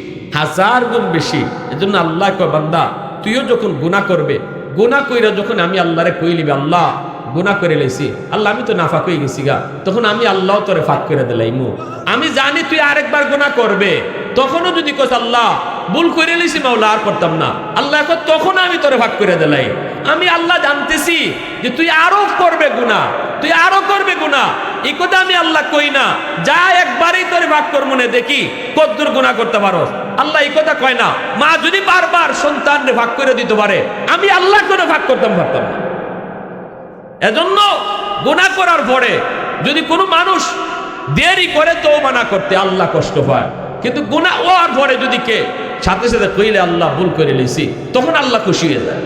1000 গুণ বেশি। এজন্য আল্লাহ কয়, বান্দা তুইও যখন গুনাহ করবে, গুনাহ কইরা যখন আমি আল্লাহরে কইলিবে, আল্লাহ গুনাহ করে লইছি, আল্লাহ আমি তো নাফাক হয়ে গেছি গা, তখন আমি আল্লাহ তোরে ফাঁক করে দিলাইমু। আমি জানি তুই আরেকবার গুনাহ করবে, তখনও যদি কস আল্লাহ ভুল করে লইছি মাওলা আর করতাম না, আল্লাহ এখন তখন আমি তোরে ফাঁক করে দিলাই। আমি আল্লাহ জানতেছি যে তুই আরো করবে গুনাহ, তুই আরো করবে গুনাহ, এই কথা আমি আল্লাহ কই না, যা একবারই তোরে ভাগ কর, মনে দেখি কতদূর গুনাহ করতে পারো। আল্লাহ এই কথা কয় না। মা যদি বারবার সন্তানরে ভাগ করে দিতে পারে, আমি আল্লাহ করে ভাগ করতাম পারতাম না। এজন্য গুনাহ করার পরে যদি কোনো মানুষ দেরি করে তওবা না করতে, আল্লাহ কষ্ট পায়। কিন্তু গুনাহ হওয়ার পরে যদি কে সাথে সাথে কইলে আল্লাহ ভুল করে লইছি, তখন আল্লাহ খুশি হয়ে যায়,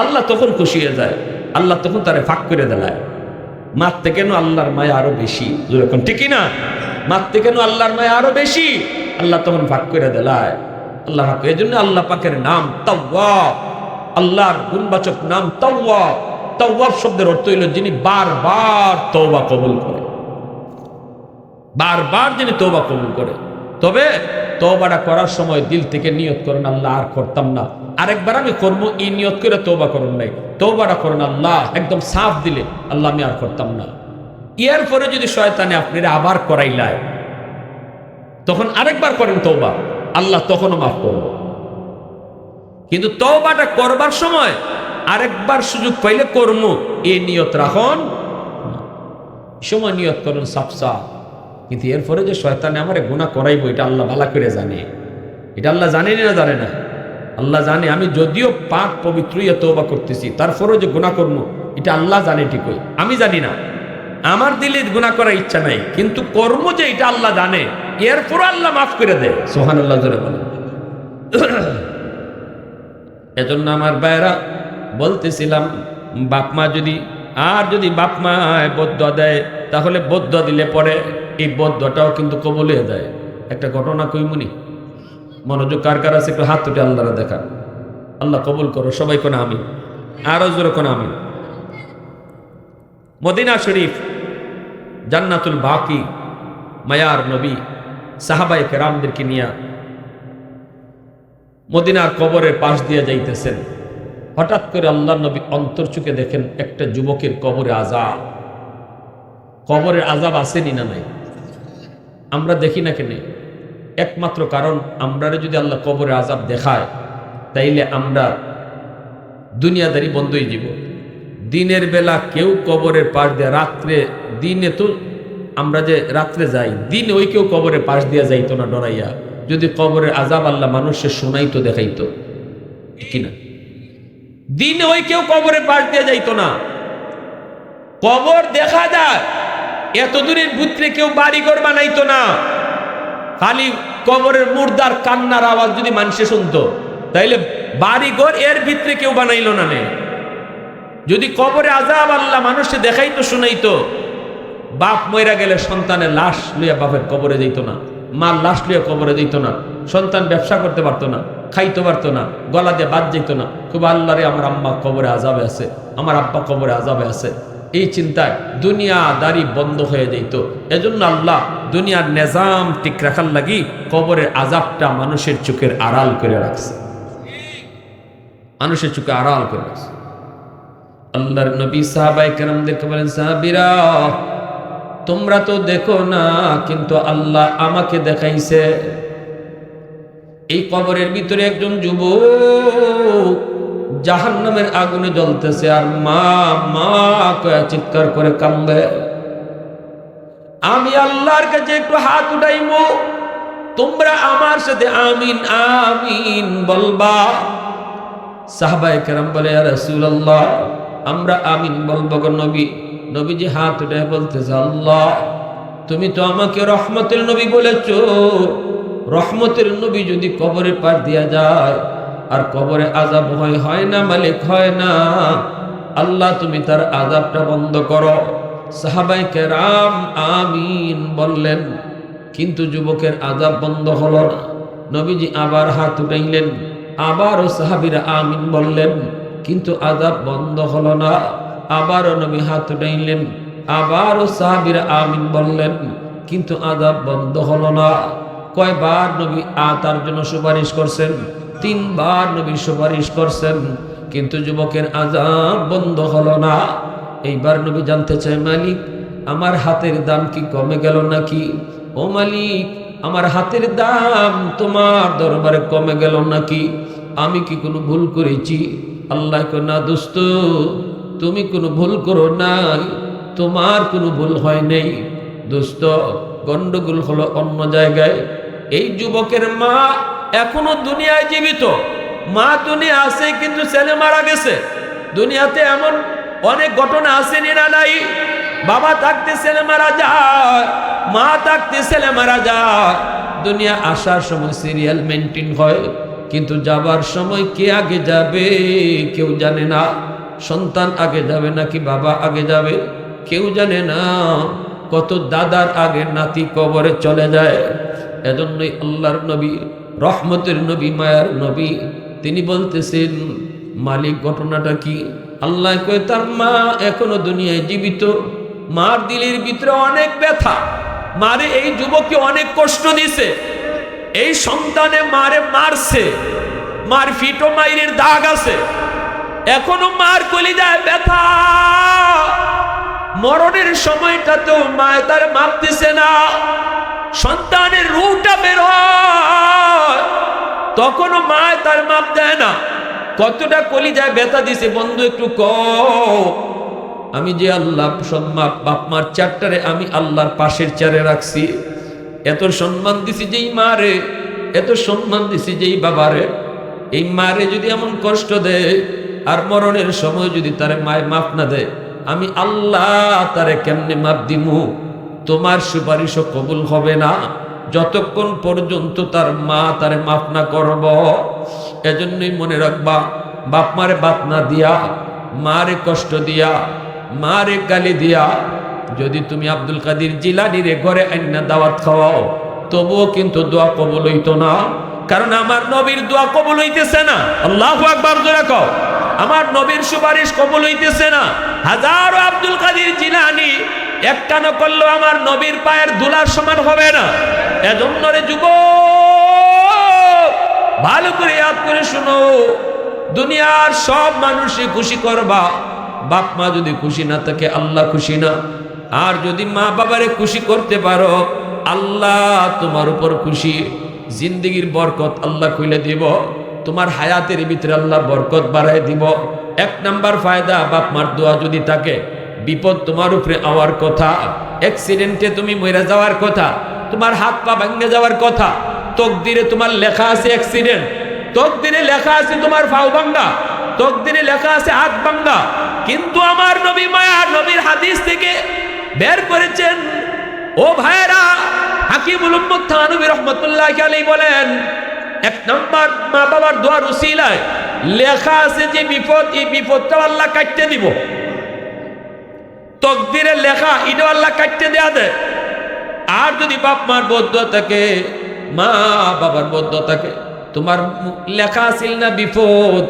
আল্লাহ তখন খুশি হয়ে যায়, আল্লাহ তখন তারে ফাঁক করে দেয়। মারতে কেন আল্লাহর মায়া আরো বেশি, যেরকম ঠিকই না, মারতে কেন আল্লাহর মায়া আরো বেশি, আল্লাহ তখন ফাঁক করে দেয়। আল্লাহ ফাঁক, এই জন্য আল্লাহ পাকের নাম তাওয়াব, আল্লাহর গুণবাচক নাম তাওয়াব। তাওয়াব শব্দের অর্থ হইল যিনি বারবার তওবা কবুল করে, বারবার যিনি তওবা কবুল করে। তবে তওবাটা করার সময় দিল থেকে নিয়ত করেন, আল্লাহ আর করতাম না, আরেকবার আমি করবো, এই নিয়ত করে তওবা করুন নাই। তওবাটা করেন আল্লাহ একদম সাফ দিলে, আল্লাহ আমি আর করতাম না। এর পরে যদি শয়তানে আপনারা আবার করাইলায়, তখন আরেকবার করেন তওবা, আল্লাহ তখনও মাফ করব। কিন্তু তওবাটা করবার সময় আরেকবার সুযোগ পাইলে কর্ম, এই নিয়ত রাখুন, সময় নিয়ত করুন সাফ সাফ। কিন্তু এরপরে যে শয়তানে আমার গুনাহ করাইবো, এটা আল্লাহ ভালো করে জানে। এটা আল্লাহ জানেনি না জানে না? আল্লাহ জানে। আমি যদিও পাক পবিত্র হইয়া তওবা করতেছি, তারপরেও যে গুনাহ করবো, এটা আল্লাহ জানে ঠিকই, আমি জানি না। আমার দিলে গুনাহ করার ইচ্ছা নাই, কিন্তু কর্ম যে এটা আল্লাহ জানে, এরপরও আল্লাহ মাফ করে দেয়। সুবহানাল্লাহ জোরে বলেন। এজন্য আমার ভাইরা বলতেছিলাম, বাপ মা যদি বাপ মা বদদুয়া দেয়, তাহলে বদদুয়া দিলে পরে এই বদদুয়াটাও কিন্তু কবুল হয়ে যায়। একটা ঘটনা কইমুনি, মনোযোগ কার কার আছে একটু হাত তুলে আল্লাহরা দেখান। আল্লাহ কবুল করো, সবাই কোন আমিন, আরো জোরে কোন আমিন। মদিনা শরীফ, জান্নাতুল বাকি, মায়ার নবী সাহাবায়ে কেরামদেরকে নিয়ে মদিনার কবরের পাশ দিয়ে যাইতেছেন। হঠাৎ করে আল্লাহ নবী অন্তর চুকে দেখেন একটা যুবকের কবরে আযাব। কবরের আযাব আসেনি না নাই? আমরা দেখি না কেন? একমাত্র কারণ, আমরা যদি আল্লাহ কবরে আযাব দেখায়, তাইলে আমরা দুনিয়াদারি বন্ধ হয়ে যাব। দিনের বেলা কেউ কবরের পাশ দিয়ে, রাত্রে, দিনে তো আমরা যে রাত্রে যাই, দিনে ওই কেউ কবরের পাশ দিয়ে যাইতো না ডরাইয়া। যদি কবরের আযাব আল্লাহ মানুষের শোনাইতো, দেখাইতো, কিনা? দিনে ওই কেউ কবরের পাশ দিয়ে যাইতো না। কবর দেখা যায়, এত দূরের ভিতরে কেউ বাড়িঘর বানাইতো না। খালি কবরের মুর্দার কান্নার আওয়াজ যদি মানুষে শুনতো, তাইলে বাড়িঘর এর ভিতরে কেউ বানাইলো না। যদি কবরে আযাব আল্লাহ মানুষে দেখাইতো শুনাইতো, বাপ মইরা গেলে সন্তানের লাশ লইয়া বাপের কবরে যেত না, মার লাশ লইয়া কবরে যেত না, সন্তান ব্যবসা করতে পারতো না, খাইতে পারতো না, গলা দিয়ে বাদ যেত না, খুব আল্লাহরে আমার আম্মা কবরে আযাবে আছে, আমার আব্বা কবরে আযাবে আছে, এই চিন্তায় দুনিয়াদারি বন্ধ হয়ে যেত। এজন্য আল্লাহ দুনিয়ার নিজাম ঠিক রাখার লাগি কবরের আযাবটা মানুষের চোখের আড়াল করে রাখছে, মানুষের চোখে আড়াল করে রাখছে। আল্লাহর নবী সাহাবায়ে কেরামদেরকে বলেন, সাহাবীরা তোমরা তো দেখো না, কিন্তু আল্লাহ আমাকে দেখাইছে। এই কবরের ভিতরে একজন যুবক জাহান্নামের আগুনে জ্বলতেছে, আর মা মা কয়ে চিৎকার করে কান্দে। আমি আল্লাহর কাছে একটু হাত উঠাইবো, তোমরা আমার সাথে আমিন আমিন বলবা। সাহাবায়ে কেরাম বলে, ইয়া রাসূলুল্লাহ আমরা আমিন বলবো গো নবী। নবীজি হাত উঠে বলতেছে, আল্লাহ তুমি তো আমাকে রহমতের নবী বলেছো, রহমতের নবী যদি কবরে পার দিয়া যায় আর কবরে আযাব হয় না মালিক, হয় না, আল্লাহ তুমি তার আযাবটা বন্ধ করো। সাহাবায়ে কেরাম আমিন বললেন, কিন্তু যুবকের আযাব বন্ধ হলো না। নবীজি আবার হাত উঠাইলেন, আবারও সাহাবীরা আমিন বললেন, কিন্তু আযাব বন্ধ হলো না। আবারও নবী হাত উঠাইলেন, আবারও সাহাবীরা আমিন বললেন, কিন্তু আযাব বন্ধ হলো না। কয়বার নবী তার জন্য সুপারিশ করছেন? 3 বার নবী সুপারিশ করছেন, কিন্তু যুবকের আযাব বন্ধ হলো না। এইবার নবী জানতে চায়, মালিক আমার হাতের দাম কি কমে গেল নাকি? ও মালিক আমার হাতের দাম তোমার দরবারে কমে গেল নাকি? আমি কি কোনো ভুল করেছি? আল্লাহ কয়, না দোস্ত তুমি কোনো ভুল করো নাই, তোমার কোনো ভুল হয় নাই দোস্ত, গন্ডগোল হলো অন্য জায়গায়। এই যুবকের মা এখনো দুনিয়ায় জীবিত, মা দুনিয়া আছে কিন্তু ছেলে মারা গেছে। দুনিয়াতে এমন অনেক ঘটনা আছে না নাই? বাবা থাকতে ছেলে মারা যায়, মা থাকতে ছেলে মারা যায়। দুনিয়া আসার সময় সিরিয়াল মেনটেন হয়, কিন্তু যাবার সময় কে আগে যাবে কেউ জানে না। সন্তান আগে যাবে নাকি বাবা আগে যাবে কেউ জানে না। কত দাদার আগে নাতি কবরে চলে যায়। এজন্যই আল্লাহর নবী, রহমতের নবী, মায়ার নবী, তিনি বলতেছেন, মালিক ঘটনাটা কি? আল্লাহ কয়, তার মা এখনো দুনিয়ায় জীবিত, মার দিলের ভিতরে অনেক ব্যথা, মারে এই যুবককে অনেক কষ্ট দিছে, এই সন্তানে মারে মারছে, মার ফিটো মাইরের দাগ আছে, এখনো মার কলিজায় ব্যথা। মরণের সময়টাতেও মায় তার মাপ দিছে না। সন্তানের রূহটা বের হয়, তখনও মায় তার মাপ দেয় না। কতটা কলিজায় ব্যথা দিছে বন্ধু একটু কও। আমি যে আল্লাহ সম্মান বাপ মার চারটারে আমি আল্লাহর পাশের চারে রাখছি, এত সম্মান দিছি যেই মারে, এত সম্মান দিছি যেই বাবারে, এই মারে যদি এমন কষ্ট দেয় আর মরণের সময় যদি তারে মায় মাফ না দেয়, আমি আল্লাহ তারে কেমনে মাপ দিমু? তোমার সুপারিশও কবুল হবে না যতক্ষণ পর্যন্ত তার মা তারে মাফ না করব। এজন্যই মনে রাখবা, বাপ মারে বাপ না দিয়া, মারে কষ্ট দিয়া, মারে গালি দিয়া যদি তুমি আব্দুল কাদের জিলানীর ঘরে আইনা দাওয়াত খাওয়াও, তবুও কিন্তু দোয়া কবুল হইতো না। কারণ আমার নবীর দোয়া কবুল হইতেছে না। আল্লাহু আকবার জোরে কও। আমার নবীর সুপারিশ কবুল হইতেছে না। হাজারো আব্দুল কাদের জিলানী একটা না করলো আমার নবীর পায়ের ধুলার সমান হবে না। এজন্য রে যুবক, ভালো করে ইয়াদ করে শুনো, দুনিয়ার সব মানুষই খুশি করবা, বাপ মা যদি খুশি না থাকে আল্লাহ খুশি না। আর যদি মা বাবারে খুশি করতে পারো, আল্লাহ তোমার উপর খুশি। জিন্দেগির বরকত আল্লাহ খুলে দিব, তোমার হায়াতের ভিতরে আল্লাহ বরকত বাড়ায় দিব। 1 নাম্বার ফায়দা, বাপ মার দোয়া যদি থাকে, বিপদ তোমার উপরে আওয়ার কথা, অ্যাক্সিডেন্টে তুমি মরে যাওয়ার কথা, তোমার হাত পা ভেঙে যাওয়ার কথা, তকদিরে তোমার লেখা আছে অ্যাক্সিডেন্ট, তকদিরে লেখা আছে তোমার পাও ভাঙা, তকদিরে লেখা আছে হাত ভাঙা। কিন্তু আমার নবী মায়া নবীর হাদিস থেকে বের করেছেন, ও ভাইরা, হাকিমুল উম্মত থানবী রাহমাতুল্লাহি আলাইহি বলেন, 1 নাম্বার মা বাবার দোয়ার উসিলায় লেখা আছে যে বিপদ, এই বিপদটা আল্লাহ কাটতে দিব। তকদিরে লেখা এটা আল্লাহ কাটতে দেয়া দেয়। আর যদি বাপ মার বদুয়া থাকে, মা বাবার বদুয়া থাকে, তোমার লেখা আছিল না বিপদ,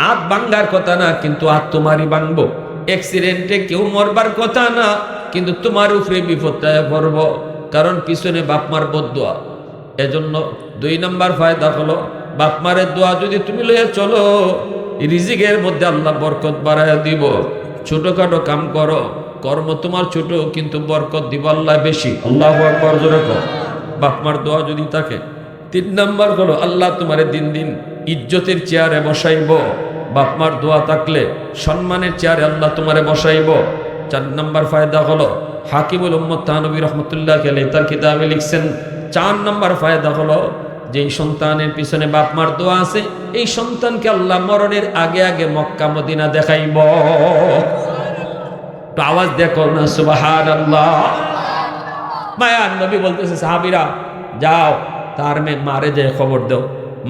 হাত ভাঙ্গার কথা না, কিন্তু হাত তোমারই ভাঙবো। অ্যাক্সিডেন্টে কেউ মরবার কথা না, কিন্তু তোমার উপরে বিপদটা পড়ব, কারণ পিছনে বাপ মার বদুয়া। এজন্য 2 নম্বর ফায়দা হলো, বাপ মারের দোয়া যদি তুমি লইয়া চলো, রিজিকের মধ্যে আল্লাহ বরকত বাড়াইয়া দিব। ছোটখাটো কাম করো, কর্ম তোমার ছোট, কিন্তু বরকত দিব আল্লাহ বেশি। আল্লাহু আকবার জোরে কর। বাপ মার দোয়া যদি থাকে। 3 নম্বর হলো, আল্লাহ তোমারে দিন দিন ইজ্জতের চেয়ারে বসাইব। বাপ মার দোয়া থাকলে সম্মানের চেয়ারে আল্লাহ তোমারে বসাইব। 4 নম্বর ফায়দা হলো, হাকিমুল উম্মত থানবী রহমতুল্লাহ আলাইহি তার কিতাবে লিখছেন, 4 নম্বর ফায়দা হলো, যেই সন্তানের পিছনে বাপ মার দোয়া আছে, এই সন্তানকে আল্লাহ মরণের আগে আগে মক্কা মদিনা দেখাইব। তো আওয়াজ দেখো না সুবহানাল্লাহ। মায়ার নবী বলতেছে, সাহাবীরা যাও তার মারে যায় খবর দাও,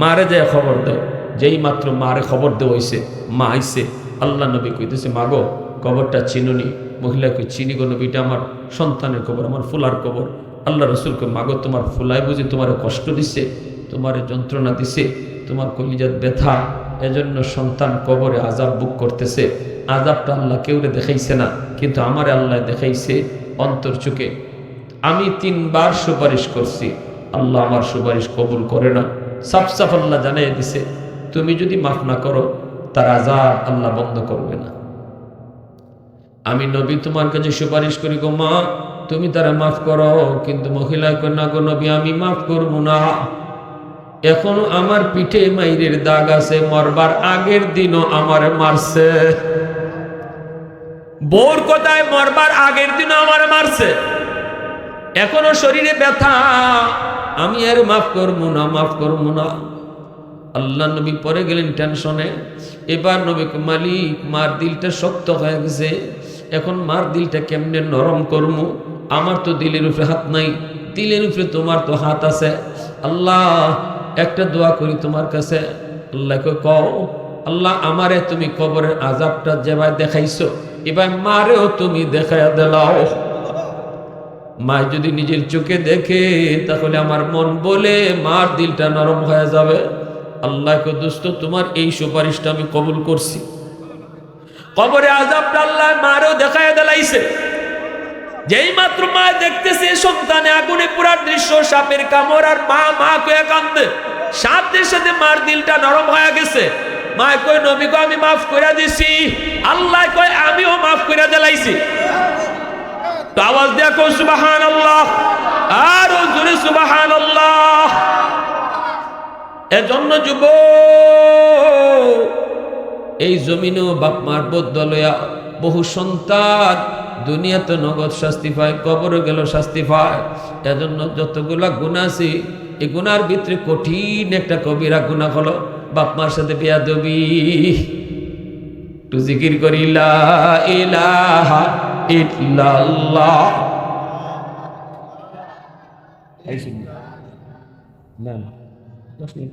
মারে যায় খবর দাও। যেই মাত্র মারে খবর দেওয়া হইছে, মা আইছে, আল্লাহ নবী কইতেছে, মাগো কবরটা চিনুনি? মহিলা কই, চিনি গো নবীটা আমার সন্তানের কবর, আমার ফুলার কবর। আল্লাহ রসুলকে, মাগো তোমার ফুলাই বুঝি তোমার কষ্ট দিছে, তোমার যন্ত্রণা দিছে, তোমার কলিজাত ব্যথা, এজন্য সন্তান কবরে আযাব বুক করতেছে। আযাবটা আল্লাহ কেউরে দেখাইছে না, কিন্তু আমারে আল্লাহ দেখাইছে অন্তর চোখে। আমি 3 বার সুপারিশ করছি, আল্লাহ আমার সুপারিশ কবুল করে না। সাফ সাফ আল্লাহ জানিয়ে দিছে, তুমি যদি মাফ না করো, তার আযাব আল্লাহ বন্ধ করবে না। আমি নবী তোমার কাছে সুপারিশ করি গো মা, তুমি তারা মাফ করো। কিন্তু মহিলা কই, না গো নবী, আমি মাফ করবো না। এখনো আমার পিঠে মাইরের দাগ আছে, মরবার আগের দিনও আমারে মারছে। বোর কথায়, মরবার আগের দিনও আমারে মারছে, এখনো শরীরে ব্যথা, আমি আর মাফ করবো না, মাফ করবো না। আল্লাহ নবী পরে গেলেন টেনশনে। এবার নবী, মালিক মার দিলটা শক্ত হয়ে গেছে, এখন মার দিলটা কেমনে নরম করবো? আমার তো দিলের উপরে হাত নাই, দিলের উপরে তোমার তো হাত আছে। আল্লাহ একটা দোয়া করি তোমার কাছে। আল্লাহকে কও, আল্লাহ আমারে তুমি কবরের আযাবটা যেভাবে দেখাইছো, এবার মারেও তুমি দেখাইয়া দিলাও। মা যদি নিজের চোখে দেখে, তাহলে আমার মন বলে মার দিলটা নরম হয়ে যাবে। আল্লাহকে, দোস্ত তোমার এই সুপারিশটা আমি কবুল করছি। কবরে আযাবটা আল্লাহ মারেও দেখাইয়া দিলাইছে। যেই মাত্র মা দেখতেছে সন্তানে আগুনে পুরার দৃশ্য, সাপের কামড়, আর মা মা কয়ে কান্দে, সাথে সাথে মার দিলটা নরম হয়ে গেছে। মা কই, নবী গো আমি মাফ করে দিছি। আল্লাহ কয়, আমিও মাফ করে দিলাইছি। তো আওয়াজ দেখো সুবহানাল্লাহ, আরো জোরে সুবহানাল্লাহ। এজন্য যুবক, এই জমিনেও বাপ মার বদুয়া লইয়া বহু সন্তান দুনিয়াতে নগদ শাস্তি পায়, কবরে গেল শাস্তি পায়। এজন্য যতগুলা গুনাহ আছে, এই গুনার ভিতরে কঠিন একটা কবিরা গুনাহ হলো বাপ মার সাথে বেয়াদবি। একটু জিকির করি, লা ইলাহা ইল্লাল্লাহ। না, 10 মিনিট